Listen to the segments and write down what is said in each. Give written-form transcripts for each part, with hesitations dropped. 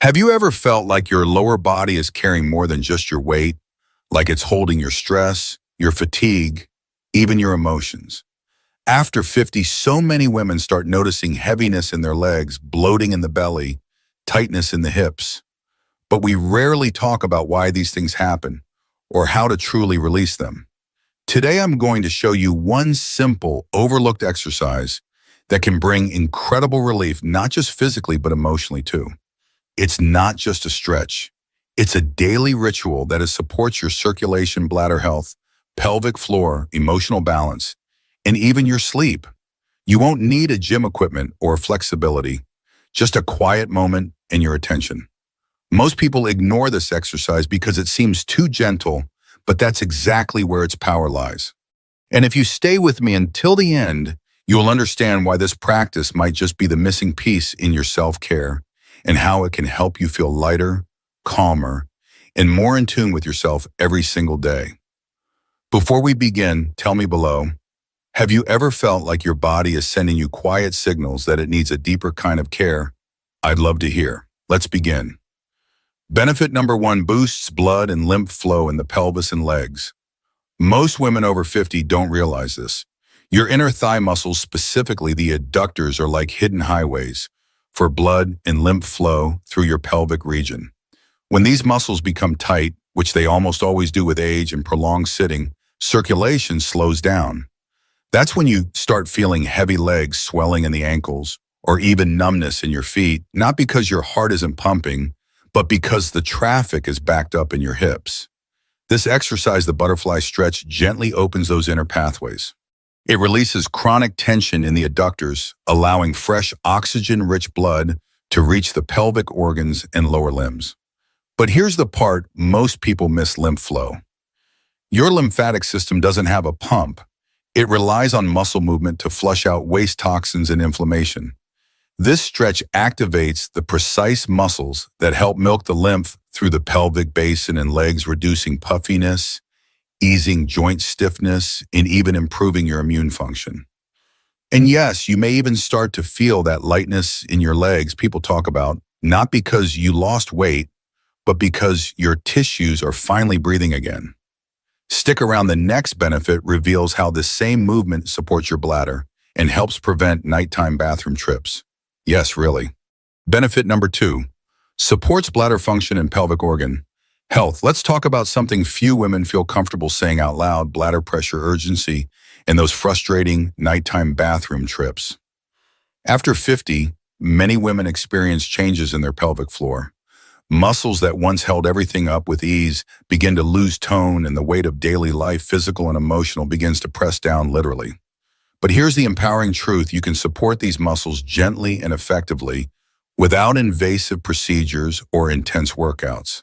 Have you ever felt like your lower body is carrying more than just your weight, like it's holding your stress, your fatigue, even your emotions? After 50, so many women start noticing heaviness in their legs, bloating in the belly, tightness in the hips. But we rarely talk about why these things happen or how to truly release them. Today, I'm going to show you one simple, overlooked exercise that can bring incredible relief, not just physically, but emotionally too. It's not just a stretch. It's a daily ritual that supports your circulation, bladder health, pelvic floor, emotional balance, and even your sleep. You won't need a gym equipment or flexibility, just a quiet moment and your attention. Most people ignore this exercise because it seems too gentle, but that's exactly where its power lies. And if you stay with me until the end, you'll understand why this practice might just be the missing piece in your self-care and how it can help you feel lighter, calmer, and more in tune with yourself every single day. Before we begin, tell me below, have you ever felt like your body is sending you quiet signals that it needs a deeper kind of care? I'd love to hear. Let's begin. Benefit number 1, boosts blood and lymph flow in the pelvis and legs. Most women over 50 don't realize this. Your inner thigh muscles, specifically the adductors, are like hidden highways for blood and lymph flow through your pelvic region. When these muscles become tight, which they almost always do with age and prolonged sitting, circulation slows down. That's when you start feeling heavy legs, swelling in the ankles, or even numbness in your feet, not because your heart isn't pumping, but because the traffic is backed up in your hips. This exercise, the butterfly stretch, gently opens those inner pathways. It releases chronic tension in the adductors, allowing fresh oxygen-rich blood to reach the pelvic organs and lower limbs. But here's the part most people miss: lymph flow. Your lymphatic system doesn't have a pump. It relies on muscle movement to flush out waste toxins and inflammation. This stretch activates the precise muscles that help milk the lymph through the pelvic basin and legs, reducing puffiness, easing joint stiffness, and even improving your immune function. And yes, you may even start to feel that lightness in your legs people talk about, not because you lost weight, but because your tissues are finally breathing again. Stick around, the next benefit reveals how the same movement supports your bladder and helps prevent nighttime bathroom trips. Yes, really. Benefit number 2, supports bladder function and pelvic organ health. Let's talk about something few women feel comfortable saying out loud: bladder pressure, urgency, and those frustrating nighttime bathroom trips. After 50, many women experience changes in their pelvic floor. Muscles that once held everything up with ease begin to lose tone, and the weight of daily life, physical and emotional, begins to press down, literally. But here's the empowering truth: you can support these muscles gently and effectively without invasive procedures or intense workouts.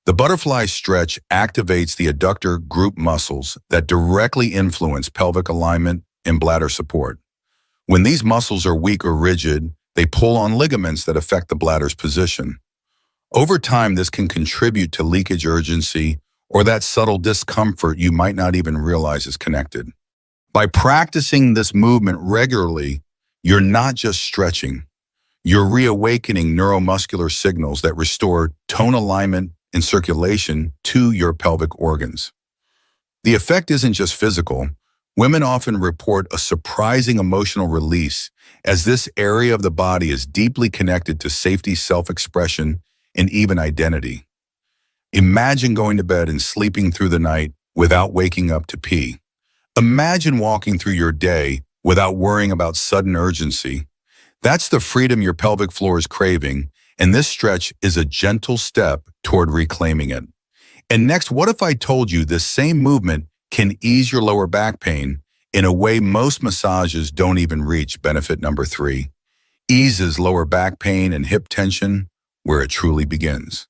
The butterfly stretch activates the adductor group muscles that directly influence pelvic alignment and bladder support. When these muscles are weak or rigid, they pull on ligaments that affect the bladder's position. Over time, this can contribute to leakage, urgency, or that subtle discomfort you might not even realize is connected. By practicing this movement regularly, you're not just stretching, you're reawakening neuromuscular signals that restore tone, alignment, and circulation to your pelvic organs. The effect isn't just physical. Women often report a surprising emotional release, as this area of the body is deeply connected to safety, self-expression, and even identity. Imagine going to bed and sleeping through the night without waking up to pee. Imagine walking through your day without worrying about sudden urgency. That's the freedom your pelvic floor is craving, and this stretch is a gentle step toward reclaiming it. And next, what if I told you this same movement can ease your lower back pain in a way most massages don't even reach? Benefit number 3, eases lower back pain and hip tension where it truly begins.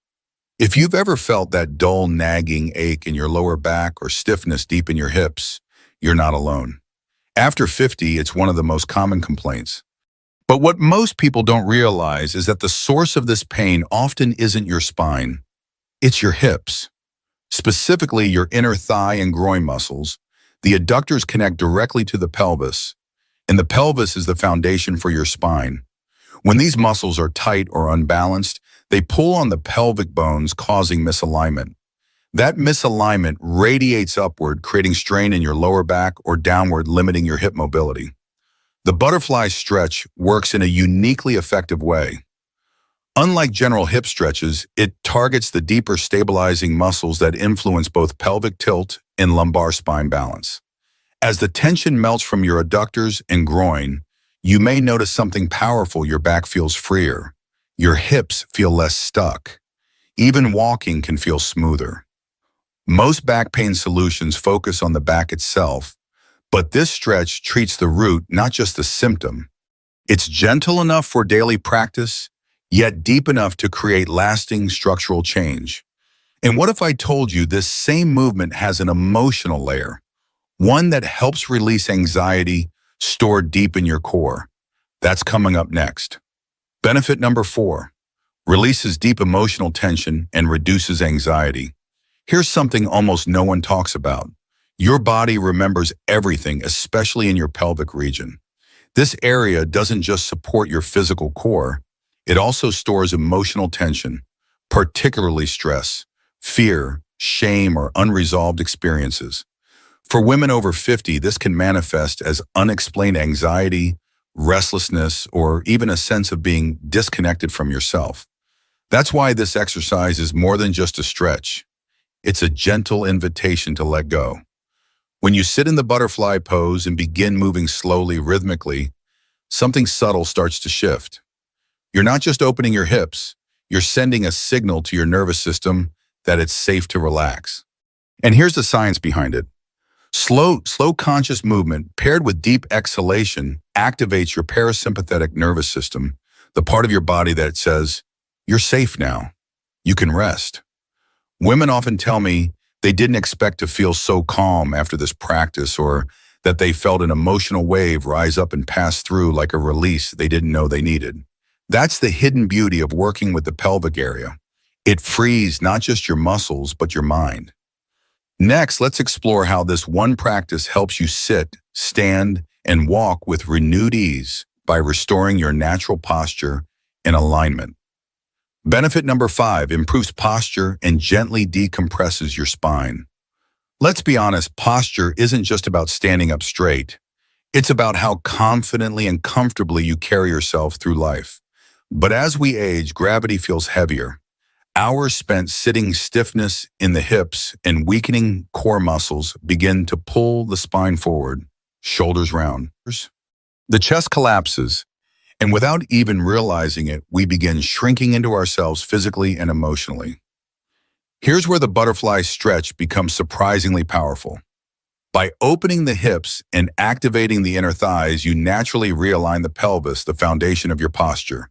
If you've ever felt that dull, nagging ache in your lower back or stiffness deep in your hips, you're not alone. After 50, it's one of the most common complaints. But what most people don't realize is that the source of this pain often isn't your spine, it's your hips. Specifically, your inner thigh and groin muscles. The adductors connect directly to the pelvis, and the pelvis is the foundation for your spine. When these muscles are tight or unbalanced, They pull on the pelvic bones, causing misalignment. That misalignment radiates upward, creating strain in your lower back or downward, limiting your hip mobility. The butterfly stretch works in a uniquely effective way. Unlike general hip stretches, it targets the deeper stabilizing muscles that influence both pelvic tilt and lumbar spine balance. As the tension melts from your adductors and groin, you may notice something powerful. Your back feels freer. Your hips feel less stuck. Even walking can feel smoother. Most back pain solutions focus on the back itself, but this stretch treats the root, not just the symptom. It's gentle enough for daily practice, yet deep enough to create lasting structural change. And what if I told you this same movement has an emotional layer, one that helps release anxiety stored deep in your core? That's coming up next. Benefit number 4, releases deep emotional tension and reduces anxiety. Here's something almost no one talks about. Your body remembers everything, especially in your pelvic region. This area doesn't just support your physical core, it also stores emotional tension, particularly stress, fear, shame, or unresolved experiences. For women over 50, this can manifest as unexplained anxiety, restlessness, or even a sense of being disconnected from yourself. That's why this exercise is more than just a stretch. It's a gentle invitation to let go. When you sit in the butterfly pose and begin moving slowly, rhythmically, something subtle starts to shift. You're not just opening your hips, you're sending a signal to your nervous system that it's safe to relax. And here's the science behind it. Slow conscious movement paired with deep exhalation activates your parasympathetic nervous system, the part of your body that says, "You're safe now. You can rest." Women often tell me they didn't expect to feel so calm after this practice, or that they felt an emotional wave rise up and pass through like a release they didn't know they needed. That's the hidden beauty of working with the pelvic area. It frees not just your muscles, but your mind. Next, let's explore how this one practice helps you sit, stand, and walk with renewed ease by restoring your natural posture and alignment. Benefit number 5, improves posture and gently decompresses your spine. Let's be honest, posture isn't just about standing up straight. It's about how confidently and comfortably you carry yourself through life. But as we age, gravity feels heavier. Hours spent sitting, stiffness in the hips and weakening core muscles begin to pull the spine forward, shoulders round. The chest collapses, and without even realizing it, we begin shrinking into ourselves physically and emotionally. Here's where the butterfly stretch becomes surprisingly powerful. By opening the hips and activating the inner thighs, you naturally realign the pelvis, the foundation of your posture.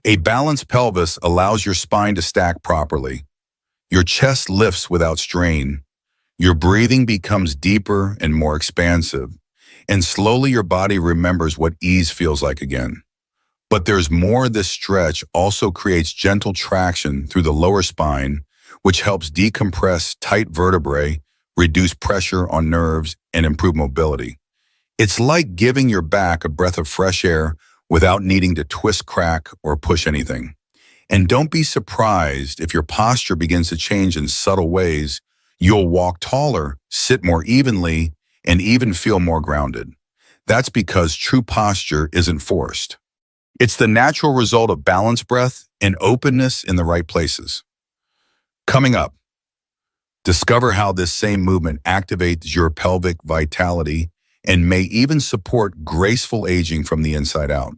A balanced pelvis allows your spine to stack properly. Your chest lifts without strain. Your breathing becomes deeper and more expansive, and slowly your body remembers what ease feels like again. But there's more. This stretch also creates gentle traction through the lower spine, which helps decompress tight vertebrae, reduce pressure on nerves, and improve mobility. It's like giving your back a breath of fresh air without needing to twist, crack, or push anything. And don't be surprised if your posture begins to change in subtle ways. You'll walk taller, sit more evenly, and even feel more grounded. That's because true posture isn't forced. It's the natural result of balanced breath and openness in the right places. Coming up, discover how this same movement activates your pelvic vitality and may even support graceful aging from the inside out.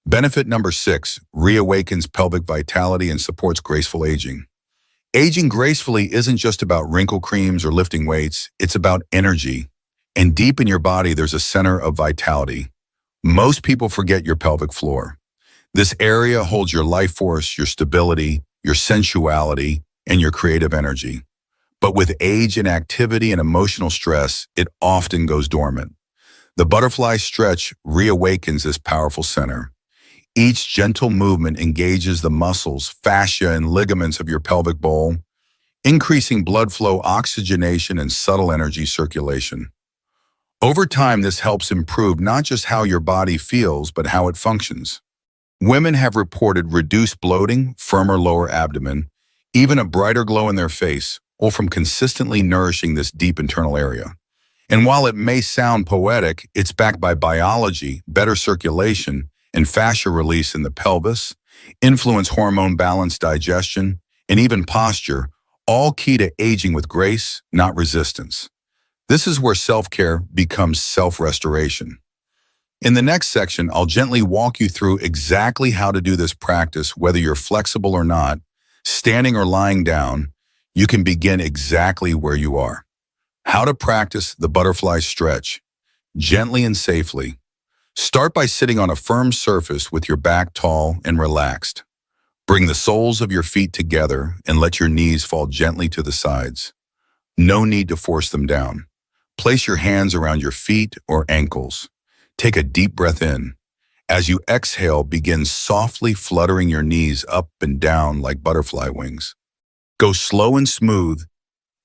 Benefit number 6, reawakens pelvic vitality and supports graceful aging. Aging gracefully isn't just about wrinkle creams or lifting weights, it's about energy. And deep in your body, there's a center of vitality. Most people forget your pelvic floor. This area holds your life force, your stability, your sensuality, and your creative energy. But with age and activity and emotional stress, it often goes dormant. The butterfly stretch reawakens this powerful center. Each gentle movement engages the muscles, fascia, and ligaments of your pelvic bowl, increasing blood flow, oxygenation, and subtle energy circulation. Over time, this helps improve not just how your body feels, but how it functions. Women have reported reduced bloating, firmer lower abdomen, even a brighter glow in their face, all from consistently nourishing this deep internal area. And while it may sound poetic, it's backed by biology, better circulation, and fascia release in the pelvis, influence hormone balance, digestion, and even posture, all key to aging with grace, not resistance. This is where self-care becomes self-restoration. In the next section, I'll gently walk you through exactly how to do this practice, whether you're flexible or not, standing or lying down. You can begin exactly where you are. How to practice the butterfly stretch, gently and safely. Start by sitting on a firm surface with your back tall and relaxed. Bring the soles of your feet together and let your knees fall gently to the sides. No need to force them down. Place your hands around your feet or ankles. Take a deep breath in. As you exhale, begin softly fluttering your knees up and down like butterfly wings. Go slow and smooth.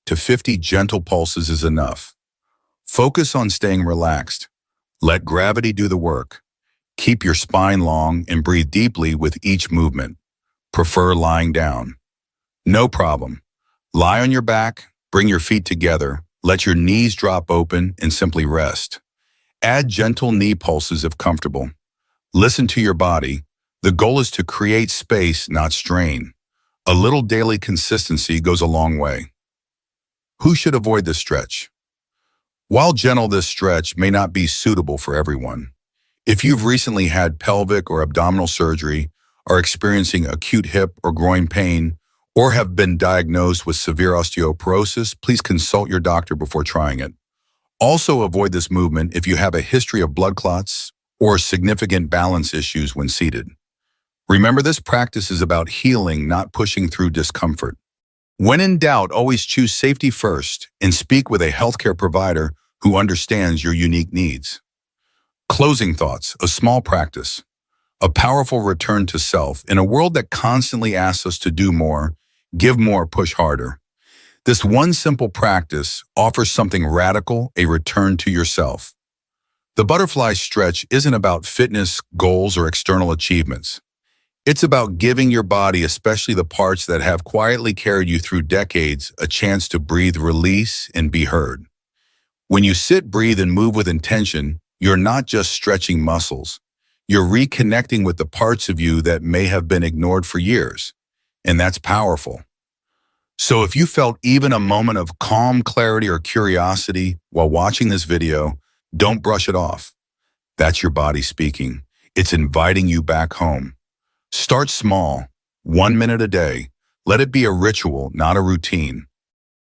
To 50 gentle pulses is enough. Focus on staying relaxed. Let gravity do the work. Keep your spine long and breathe deeply with each movement. Prefer lying down. No problem. Lie on your back, bring your feet together, let your knees drop open, and simply rest. Add gentle knee pulses if comfortable. Listen to your body. The goal is to create space, not strain. A little daily consistency goes a long way. Who should avoid this stretch? While gentle, this stretch may not be suitable for everyone. If you've recently had pelvic or abdominal surgery, are experiencing acute hip or groin pain, or have been diagnosed with severe osteoporosis, please consult your doctor before trying it. Also avoid this movement if you have a history of blood clots or significant balance issues when seated. Remember, this practice is about healing, not pushing through discomfort. When in doubt, always choose safety first and speak with a healthcare provider who understands your unique needs. Closing thoughts, a small practice, a powerful return to self in a world that constantly asks us to do more, give more, push harder. This one simple practice offers something radical, a return to yourself. The butterfly stretch isn't about fitness, goals, or external achievements. It's about giving your body, especially the parts that have quietly carried you through decades, a chance to breathe, release, and be heard. When you sit, breathe, and move with intention, you're not just stretching muscles. You're reconnecting with the parts of you that may have been ignored for years. And that's powerful. So if you felt even a moment of calm, clarity, or curiosity while watching this video, don't brush it off. That's your body speaking. It's inviting you back home. Start small, 1 minute a day. Let it be a ritual, not a routine.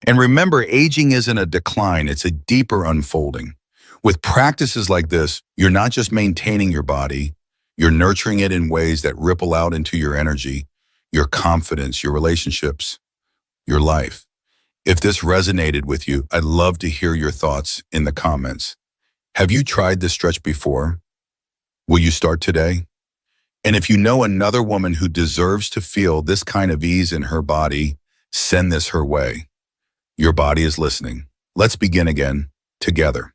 And remember, aging isn't a decline, it's a deeper unfolding. With practices like this, you're not just maintaining your body, you're nurturing it in ways that ripple out into your energy, your confidence, your relationships, your life. If this resonated with you, I'd love to hear your thoughts in the comments. Have you tried this stretch before? Will you start today? And if you know another woman who deserves to feel this kind of ease in her body, send this her way. Your body is listening. Let's begin again, together.